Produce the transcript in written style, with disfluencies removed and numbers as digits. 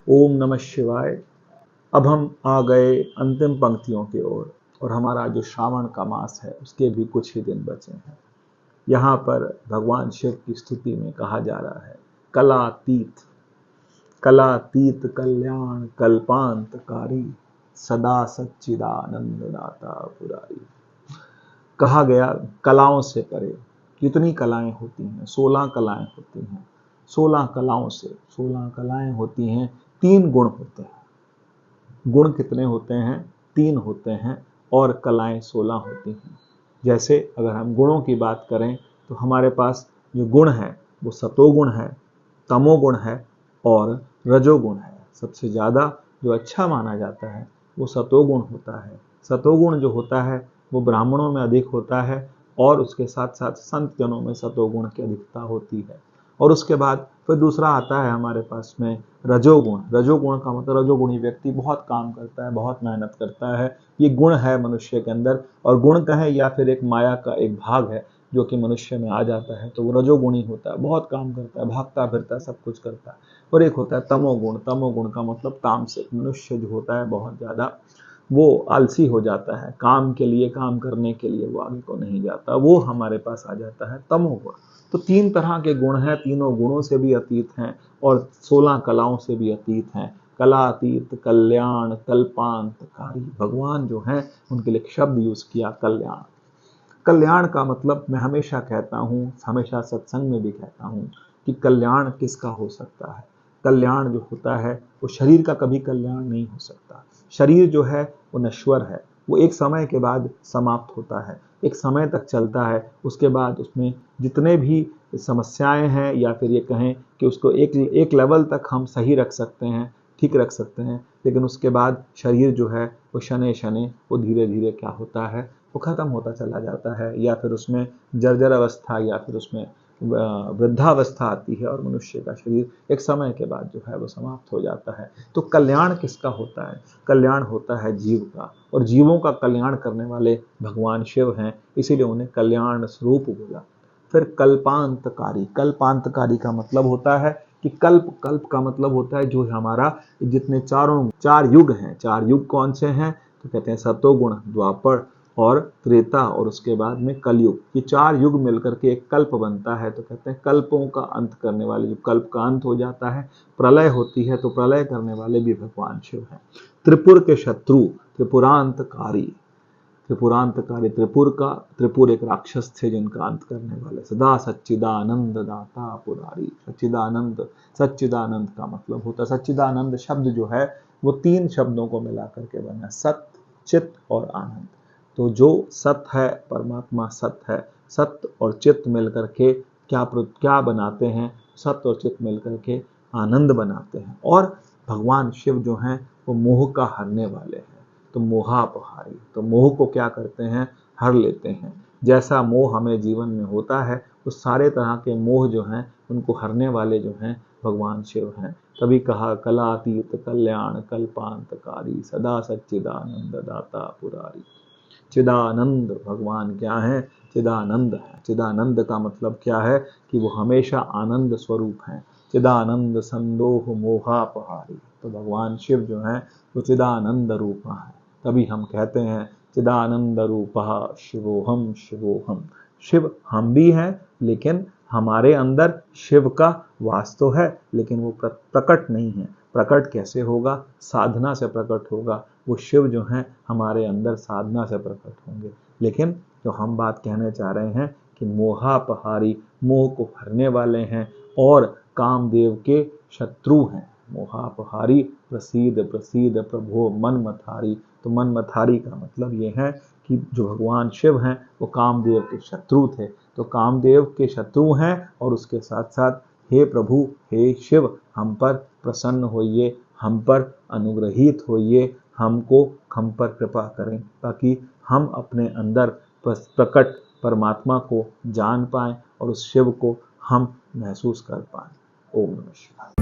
ओम नमः शिवाय। अब हम आ गए अंतिम पंक्तियों की ओर और हमारा जो श्रावण का मास है उसके भी कुछ ही दिन बचे हैं। यहाँ पर भगवान शिव की स्तुति में कहा जा रहा है कलातीत कल्याण कल्पांतकारी सदा सच्चिदानंद दाता पुरारी। कहा गया कलाओं से परे। कितनी कलाएं होती हैं? 16 कलाएं होती हैं। 16 कलाओं से 16 कलाएं होती हैं। 3 गुण होते हैं। गुण कितने होते हैं? 3 होते हैं और कलाएं 16 होती हैं। जैसे अगर हम गुणों की बात करें तो हमारे पास जो गुण है वो सतोगुण है, तमोगुण है और रजोगुण है। सबसे ज़्यादा जो अच्छा माना जाता है वो सतोगुण होता है। सतोगुण जो होता है वो ब्राह्मणों में अधिक होता है और उसके साथ साथ संत जनों में सतोगुण की अधिकता होती है। और उसके बाद फिर दूसरा आता है हमारे पास में रजोगुण। रजोगुण का मतलब रजोगुणी व्यक्ति बहुत काम करता है, बहुत मेहनत करता है। ये गुण है मनुष्य के अंदर, और गुण कहें या फिर एक माया का एक भाग है जो कि मनुष्य में आ जाता है, तो वो रजोगुणी होता है, बहुत काम करता है, भागता फिरता है, सब कुछ करता है। और एक होता है तमोगुण। तमोगुण का मतलब तामसिक। मनुष्य जो होता है बहुत ज़्यादा वो आलसी हो जाता है, काम के लिए, काम करने के लिए वो आगे को नहीं जाता, वो हमारे पास आ जाता है तमोगुण। तो 3 तरह के गुण हैं, तीनों गुणों से भी अतीत हैं और 16 कलाओं से भी अतीत हैं। कलातीत, कल्याण, कल्पांतकारी। भगवान जो हैं उनके लिए शब्द यूज किया कल्याण। कल्याण का मतलब मैं हमेशा कहता हूँ, हमेशा सत्संग में भी कहता हूँ कि कल्याण किसका हो सकता है? कल्याण जो होता है वो शरीर का कभी कल्याण नहीं हो सकता। शरीर जो है वो नश्वर है, वो एक समय के बाद समाप्त होता है, एक समय तक चलता है। उसके बाद उसमें जितने भी समस्याएं हैं या फिर ये कहें कि उसको एक लेवल तक हम सही रख सकते हैं, ठीक रख सकते हैं, लेकिन उसके बाद शरीर जो है वो शनै शनै वो धीरे धीरे क्या होता है, वो खत्म होता चला जाता है, या फिर उसमें जर्जर अवस्था या फिर उसमें वृद्धावस्था आती है और मनुष्य का शरीर एक समय के बाद जो है वो समाप्त हो जाता है। तो कल्याण किसका होता है? कल्याण होता है जीव का, और जीवों का कल्याण करने वाले भगवान शिव हैं, इसीलिए उन्हें कल्याण स्वरूप बोला। फिर कल्पांतकारी। कल्पांतकारी का मतलब होता है कि कल्प का मतलब होता है जो हमारा जितने चार युग हैं। 4 युग कौन से हैं? तो कहते हैं सतोगुण, द्वापर और त्रेता और उसके बाद में कलयुग। ये 4 युग मिलकर के एक कल्प बनता है। तो कहते हैं कल्पों का अंत करने वाले, जो कल्प का अंत हो जाता है, प्रलय होती है, तो प्रलय करने वाले भी भगवान शिव हैं। त्रिपुर के शत्रु, त्रिपुरांतकारी। त्रिपुरांतकारी, त्रिपुर एक राक्षस थे जिनका अंत करने वाले। सदा सच्चिदानंद दाता पुरारी। सच्चिदानंद का मतलब होता है, सच्चिदानंद शब्द जो है वो 3 शब्दों को मिला करके बना, सत, चित और आनंद। तो जो सत है, परमात्मा सत है, सत्य और चित्त मिलकर के क्या बनाते हैं? सत्य और चित्त मिलकर के आनंद बनाते हैं। और भगवान शिव जो हैं वो मोह का हरने वाले हैं, तो मोहापहारी। तो मोह को क्या करते हैं? हर लेते हैं। जैसा मोह हमें जीवन में होता है, उस सारे तरह के मोह जो हैं उनको हरने वाले जो हैं भगवान शिव हैं। तभी कहा कलातीत कल्याण कल्पांतकारी सदा सच्चिदानंद दाता पुरारी। चिदानंद भगवान क्या है? चिदानंद है। चिदानंद का मतलब क्या है? कि वो हमेशा आनंद स्वरूप हैं। चिदानंद संदोह मोहापहारी। तो भगवान शिव जो हैं वो चिदानंद रूप है। तभी हम कहते हैं चिदानंद रूपः शिवोहम शिवोहम। शिव हम भी हैं, लेकिन हमारे अंदर शिव का वास तो है, लेकिन वो प्रकट नहीं है। प्रकट कैसे होगा? साधना से प्रकट होगा। वो शिव जो हैं हमारे अंदर साधना से प्रकट होंगे। लेकिन जो हम बात कहने चाह रहे हैं कि मोहापहारी, मोह को हरने वाले हैं और कामदेव के शत्रु हैं। मोहापहारी प्रसीद प्रसीद प्रभो मनमथारी। तो मनमथारी का मतलब ये है कि जो भगवान शिव हैं वो कामदेव के शत्रु थे। तो कामदेव के शत्रु हैं और उसके साथ साथ हे प्रभु, हे शिव, हम पर प्रसन्न होइए, हम पर अनुग्रहित होइए, हम पर कृपा करें, ताकि हम अपने अंदर प्रकट परमात्मा को जान पाएं और उस शिव को हम महसूस कर पाएं। ओम नमः शिवाय।